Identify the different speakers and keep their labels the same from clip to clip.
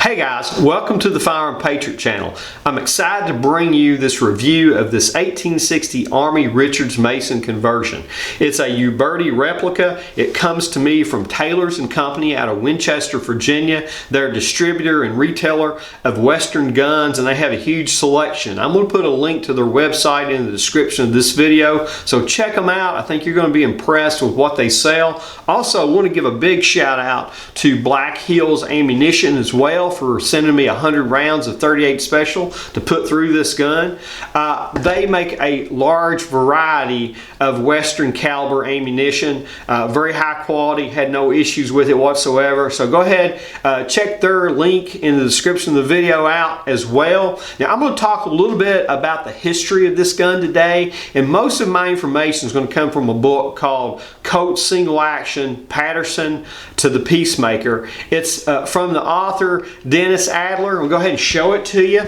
Speaker 1: Hey guys, welcome to the Firearm Patriot channel. I'm excited to bring you this review of this 1860 Army Richards Mason conversion. It's a Uberti replica. It comes to me from Taylor's & Company out of Winchester, Virginia. They're a distributor and retailer of Western guns, and they have a huge selection. I'm going to put a link to their website in the description of this video, so check them out. I think you're going to be impressed with what they sell. Also, I want to give a big shout out to Black Hills Ammunition as well for sending me 100 rounds of 38 Special to put through this gun. They make a large variety of Western caliber ammunition, very high quality, had no issues with it whatsoever. So go ahead, check their link in the description of the video out as well. Now I'm going to talk a little bit about the history of this gun today, and most of my information is going to come from a book called Colt Single Action, Patterson to the Peacemaker. It's from the author Dennis Adler. I'll go ahead and show it to you.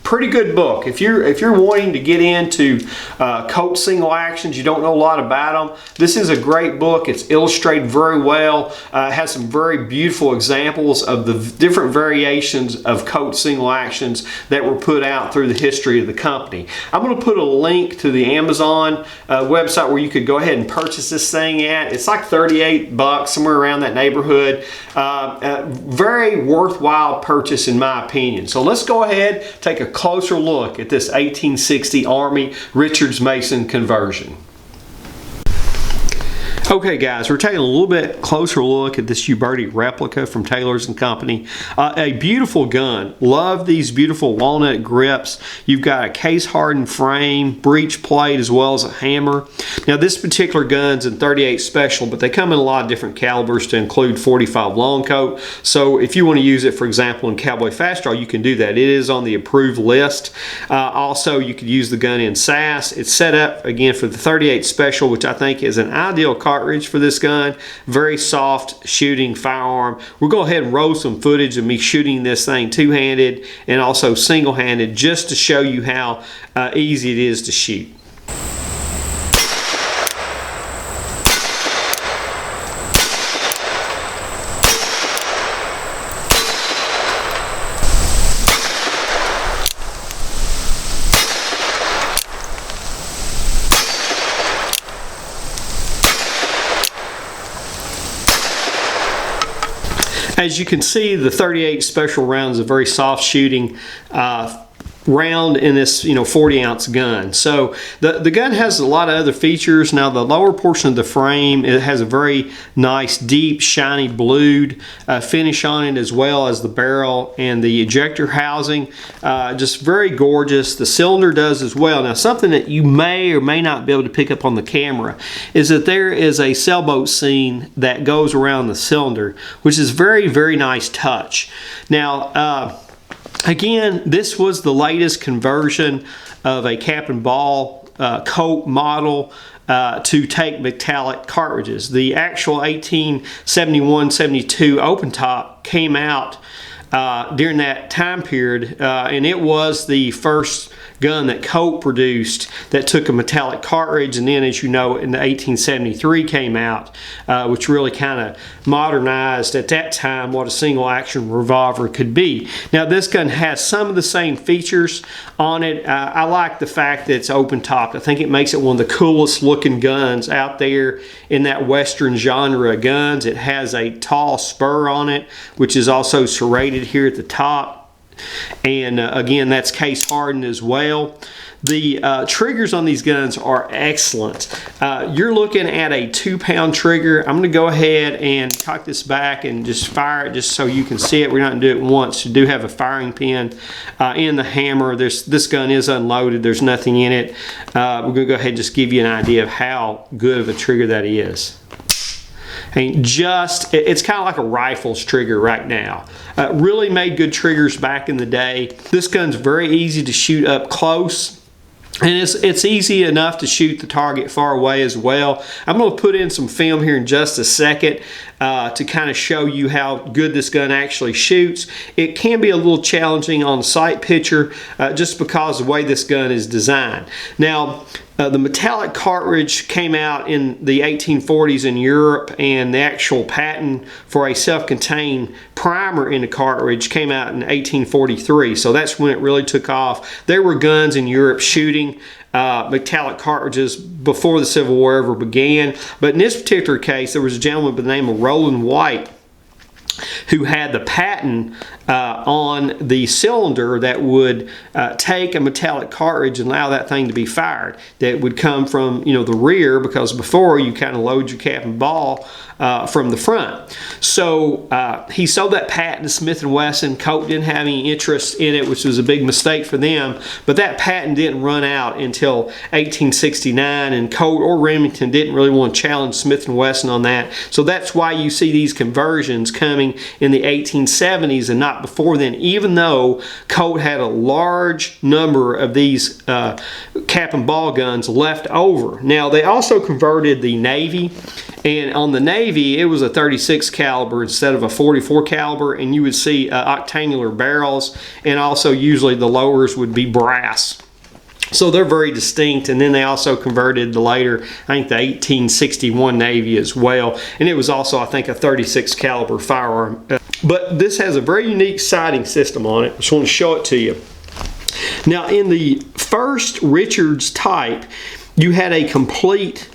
Speaker 1: Pretty good book. If you're wanting to get into Colt single actions, you don't know a lot about them, this is a great book. It's illustrated very well. It has some very beautiful examples of the different variations of Colt single actions that were put out through the history of the company. I'm going to put a link to the Amazon website where you could go ahead and purchase this thing at. It's like 38 bucks, somewhere around that neighborhood. Very worthwhile purchase in my opinion. So let's go ahead, take a closer look at this 1860 Army Richards Mason conversion. Okay guys, we're taking a little bit closer look at this Uberti replica from Taylor's & Company. A beautiful gun. Love these beautiful walnut grips. You've got a case hardened frame, breech plate, as well as a hammer. Now this particular gun's in 38 Special, but they come in a lot of different calibers to include 45 long coat. So if you want to use it, for example, in Cowboy Fast Draw, you can do that. It is on the approved list. Also, you could use the gun in SSAS. It's set up again for the 38 Special, which I think is an ideal cartridge for this gun. Very soft shooting firearm. We'll go ahead and roll some footage of me shooting this thing two-handed and also single-handed, just to show you how easy it is to shoot. As you can see, the 38 Special round is a very soft shooting round in this 40-ounce gun. So the gun has a lot of other features. Now the lower portion of the frame, it has a very nice deep shiny blued finish on it, as well as the barrel and the ejector housing. Just very gorgeous. The cylinder does as well. Now something that you may or may not be able to pick up on the camera is that there is a sailboat scene that goes around the cylinder, which is very, very nice touch. Now again, this was the latest conversion of a cap and ball Colt model to take metallic cartridges. The actual 1871-72 Open Top came out during that time period, and it was the first gun that Colt produced that took a metallic cartridge. And then, as you know, in the 1873 came out, which really kind of modernized at that time what a single action revolver could be. Now this gun has some of the same features on it. I like the fact that it's open topped. I think it makes it one of the coolest looking guns out there in that Western genre of guns. It has a tall spur on it, which is also serrated here at the top. And again, that's case hardened as well. The triggers on these guns are excellent. You're looking at a 2-pound trigger. I'm going to go ahead and cock this back and just fire it just so you can see it. We're not going to do it once. You do have a firing pin in the hammer. This gun is unloaded. There's nothing in it. We're going to go ahead and just give you an idea of how good of a trigger that is. And it's kind of like a rifle's trigger right now. Really made good triggers back in the day. This gun's very easy to shoot up close. And it's easy enough to shoot the target far away as well. I'm going to put in some film here in just a second to kind of show you how good this gun actually shoots. It can be a little challenging on the sight picture just because of the way this gun is designed. Now, The metallic cartridge came out in the 1840s in Europe, and the actual patent for a self-contained primer in the cartridge came out in 1843. So that's when it really took off. There were guns in Europe shooting metallic cartridges before the Civil War ever began. But in this particular case, there was a gentleman by the name of Roland White who had the patent on the cylinder that would take a metallic cartridge and allow that thing to be fired. That would come from, you know, the rear, because before you kind of load your cap and ball from the front. So he sold that patent to Smith & Wesson. Colt didn't have any interest in it, which was a big mistake for them. But that patent didn't run out until 1869, and Colt or Remington didn't really want to challenge Smith & Wesson on that. So that's why you see these conversions coming in the 1870s and not before then, even though Colt had a large number of these cap and ball guns left over. Now, they also converted the Navy, and on the Navy it was a 36 caliber instead of a 44 caliber, and you would see octangular barrels, and also usually the lowers would be brass. So they're very distinct. And then they also converted the later, I think the 1861 Navy as well, and it was also, I think, a 36 caliber firearm. But this has a very unique sighting system on it. I just want to show it to you. Now, in the first Richards type, you had a complete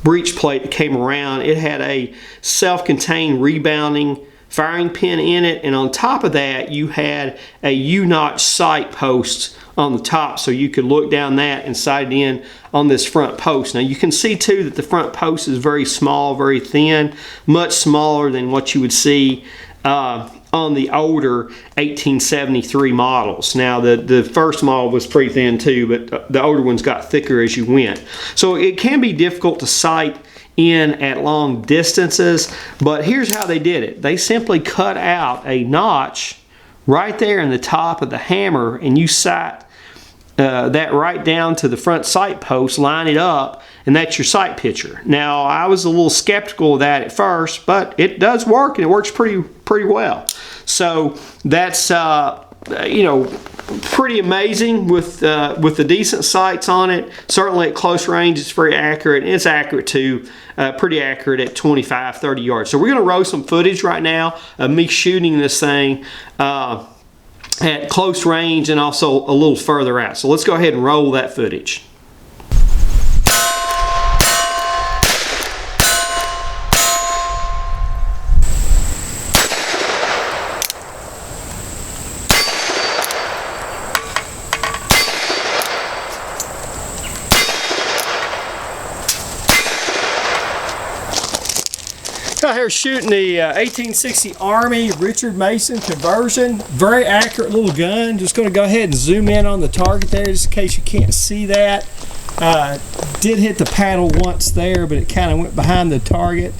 Speaker 1: breech plate that came around. It had a self-contained rebounding firing pin in it, and on top of that you had a U-notch sight post on the top, so you could look down that and sight in on this front post. Now you can see too that the front post is very small, very thin, much smaller than what you would see on the older 1873 models. Now the first model was pretty thin too, but the older ones got thicker as you went. So it can be difficult to sight in at long distances, but here's how they did it. They simply cut out a notch right there in the top of the hammer, and you sight that right down to the front sight post, line it up, and that's your sight picture. Now, I was a little skeptical of that at first, but it does work, and it works pretty well. So that's you know, pretty amazing with the decent sights on it. Certainly at close range it's very accurate, and it's accurate too, pretty accurate at 25-30 yards. So we're going to roll some footage right now of me shooting this thing at close range and also a little further out. So let's go ahead and roll that footage. Out here shooting the 1860 Army Richard Mason conversion. Very accurate little gun. Just going to go ahead and zoom in on the target there just in case you can't see that. Did hit the paddle once there, but it kind of went behind the target.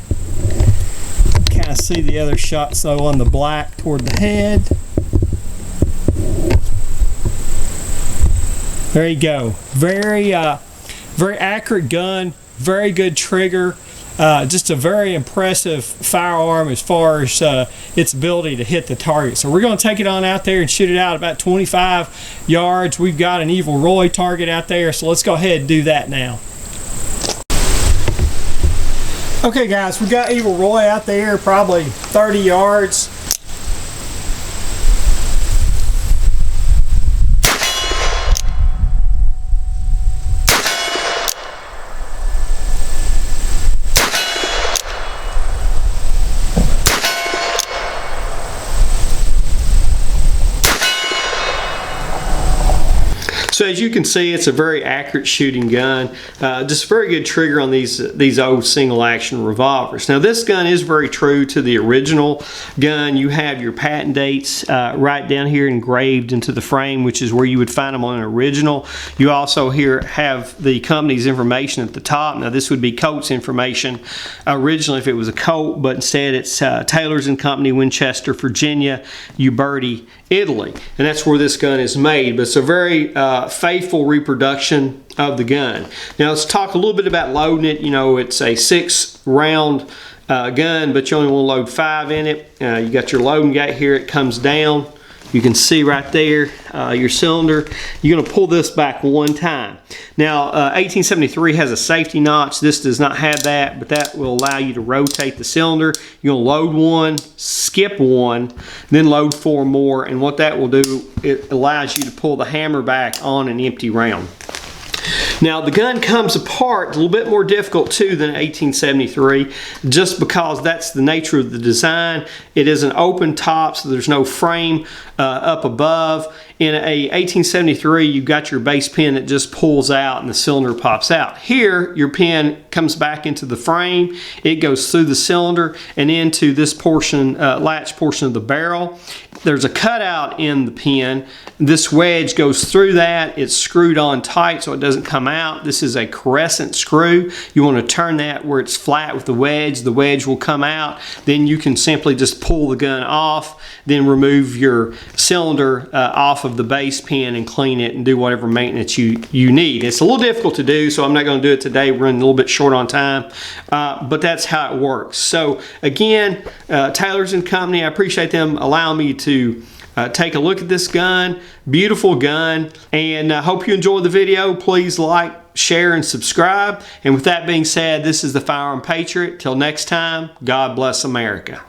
Speaker 1: Kind of see the other shots though on the black toward the head. There you go. Very accurate gun. Very good trigger. Just a very impressive firearm as far as its ability to hit the target. So we're going to take it on out there and shoot it out about 25 yards. We've got an Evil Roy target out there, so let's go ahead and do that now. Okay guys, we've got Evil Roy out there probably 30 yards. So as you can see, it's a very accurate shooting gun. Just a very good trigger on these old single action revolvers. Now this gun is very true to the original gun. You have your patent dates right down here engraved into the frame, which is where you would find them on an original. You also here have the company's information at the top. Now this would be Colt's information originally if it was a Colt, but instead it's Taylor's and Company, Winchester, Virginia, Uberti, Italy, and that's where this gun is made. But it's a very faithful reproduction of the gun. Now let's talk a little bit about loading it. You know, it's a 6-round gun, but you only want to load 5 in it. You got your loading gate here. It comes down You can see right there your cylinder. You're going to pull this back one time. Now 1873 has a safety notch. This does not have that, but that will allow you to rotate the cylinder. You're going to load one, skip one, then load 4 more, and what that will do, it allows you to pull the hammer back on an empty round. Now the gun comes apart a little bit more difficult too than 1873, just because that's the nature of the design. It is an open top, so there's no frame up above. In a 1873, you've got your base pin that just pulls out and the cylinder pops out. Here, your pin comes back into the frame. It goes through the cylinder and into this portion, latch portion of the barrel. There's a cutout in the pin. This wedge goes through that. It's screwed on tight so it doesn't come out. This is a crescent screw. You want to turn that where it's flat with the wedge. The wedge will come out. Then you can simply just pull the gun off, then remove your cylinder off of the base pin and clean it and do whatever maintenance you need. It's a little difficult to do, so I'm not going to do it today. We're running a little bit short on time, but that's how it works. So again, Taylor's & Company, I appreciate them allowing me to take a look at this gun. Beautiful gun, and I hope you enjoyed the video. Please like, share, and subscribe. And with that being said, this is the Firearm Patriot. Till next time, God bless America.